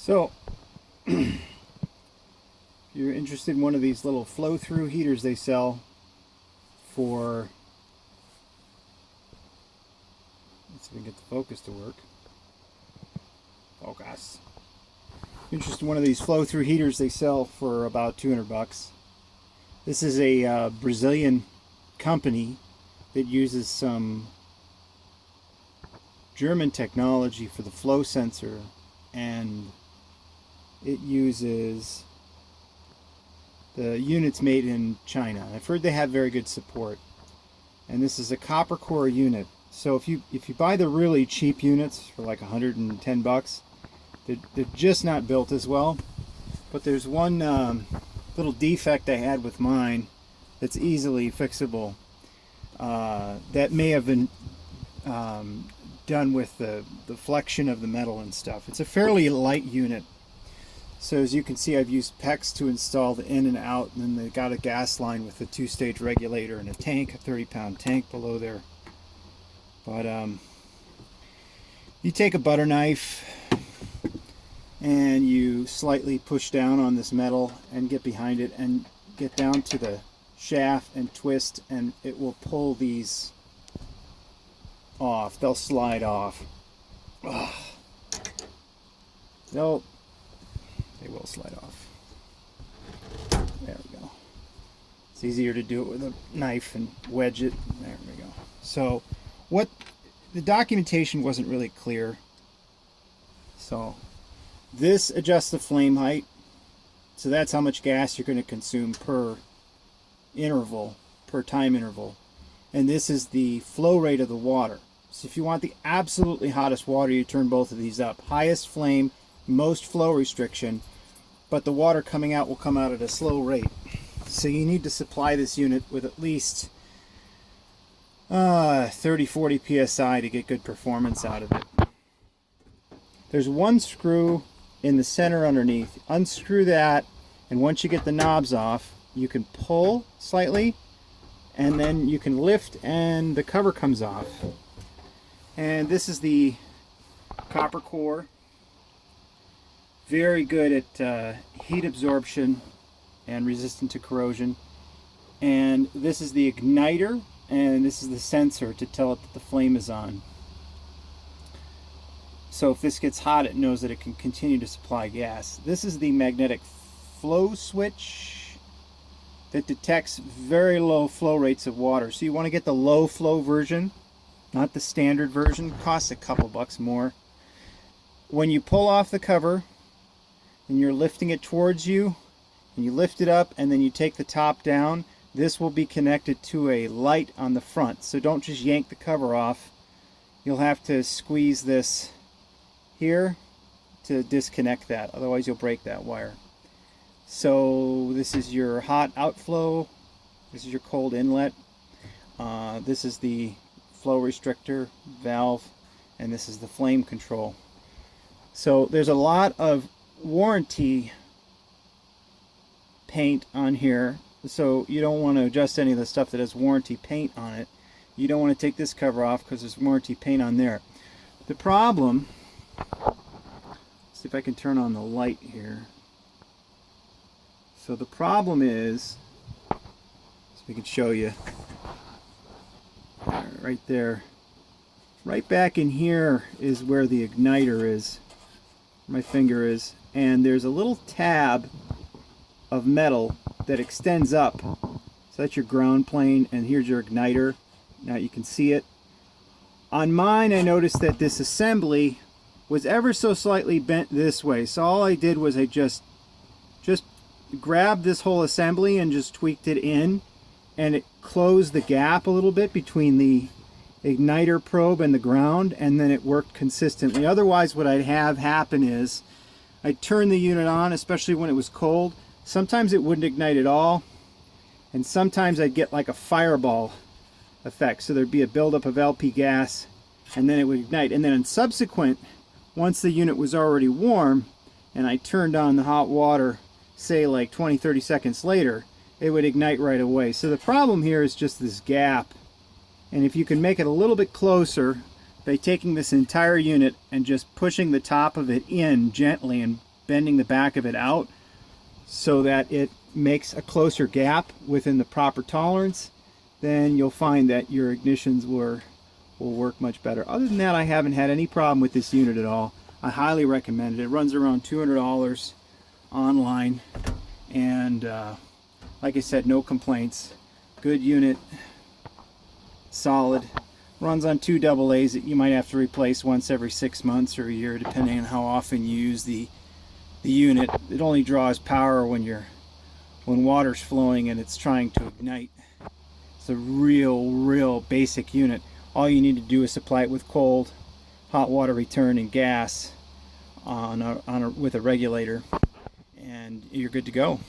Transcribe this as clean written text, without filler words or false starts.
So, if you're interested in one of these little flow-through heaters they sell for, let's see if we can get the focus to work. Focus. Interested in one of these flow-through heaters they sell for about 200 bucks. This is a Brazilian company that uses some German technology for the flow sensor, and it uses the units made in China. I've heard they have very good support. And this is a copper core unit. So if you buy the really cheap units for like 110 bucks, they're just not built as well. But there's one little defect I had with mine that's easily fixable. That may have been done with the flexion of the metal and stuff. It's a fairly light unit. So as you can see, I've used PEX to install the in and out, and then they got a gas line with a 2-stage regulator and a tank, a 30-pound tank below there. But you take a butter knife and you slightly push down on this metal and get behind it and get down to the shaft and twist, and it will pull these off. They'll slide off. Ugh. They will slide off. There we go. It's easier to do it with a knife and wedge it. There we go. So what the documentation wasn't really clear. So this adjusts the flame height. So that's how much gas you're going to consume per interval, per time interval. And this is the flow rate of the water. So if you want the absolutely hottest water, you turn both of these up. Highest flame, most flow restriction, but the water coming out will come out at a slow rate. So you need to supply this unit with at least 30-40 psi to get good performance out of it. There's one screw in the center underneath. Unscrew that, and once you get the knobs off, you can pull slightly, and then you can lift and the cover comes off. And this is the copper core. Very good at heat absorption and resistant to corrosion. And this is the igniter, and this is the sensor to tell it that the flame is on. So if this gets hot, it knows that it can continue to supply gas. This is the magnetic flow switch that detects very low flow rates of water. So you want to get the low flow version, not the standard version. It costs a couple bucks more. When you pull off the cover and you're lifting it towards you, and you lift it up and then you take the top down, this will be connected to a light on the front. So don't just yank the cover off. You'll have to squeeze this here to disconnect that, otherwise you'll break that wire. So this is your hot outflow, this is your cold inlet, this is the flow restrictor valve, and this is the flame control. So there's a lot of warranty paint on here, so you don't want to adjust any of the stuff that has warranty paint on it. You don't want to take this cover off because there's warranty paint on there. The problem, let's see if I can turn on the light here. So the problem is, so we can show you right there, right back in here is where the igniter is, my finger is, and there's a little tab of metal that extends up. So that's your ground plane, and here's your igniter. Now you can see it. On mine, I noticed that this assembly was ever so slightly bent this way. So all I did was I just grabbed this whole assembly and just tweaked it in, and it closed the gap a little bit between the igniter probe and the ground, and then it worked consistently. Otherwise, what I'd have happen is I'd turn the unit on, especially when it was cold. Sometimes it wouldn't ignite at all, and sometimes I'd get like a fireball effect. So there'd be a buildup of LP gas, and then it would ignite. And then in subsequent, once the unit was already warm, and I turned on the hot water, say like 20-30 seconds later, it would ignite right away. So the problem here is just this gap. And if you can make it a little bit closer by taking this entire unit and just pushing the top of it in gently and bending the back of it out so that it makes a closer gap within the proper tolerance, then you'll find that your ignitions will work much better. Other than that, I haven't had any problem with this unit at all. I highly recommend it. It runs around $200 online, and like I said, no complaints. Good unit, solid. Runs on 2 AA's that you might have to replace once every 6 months or a year, depending on how often you use the unit. It only draws power when water's flowing and it's trying to ignite. It's a real basic unit. All you need to do is supply it with cold, hot water return, and gas with a regulator, and you're good to go.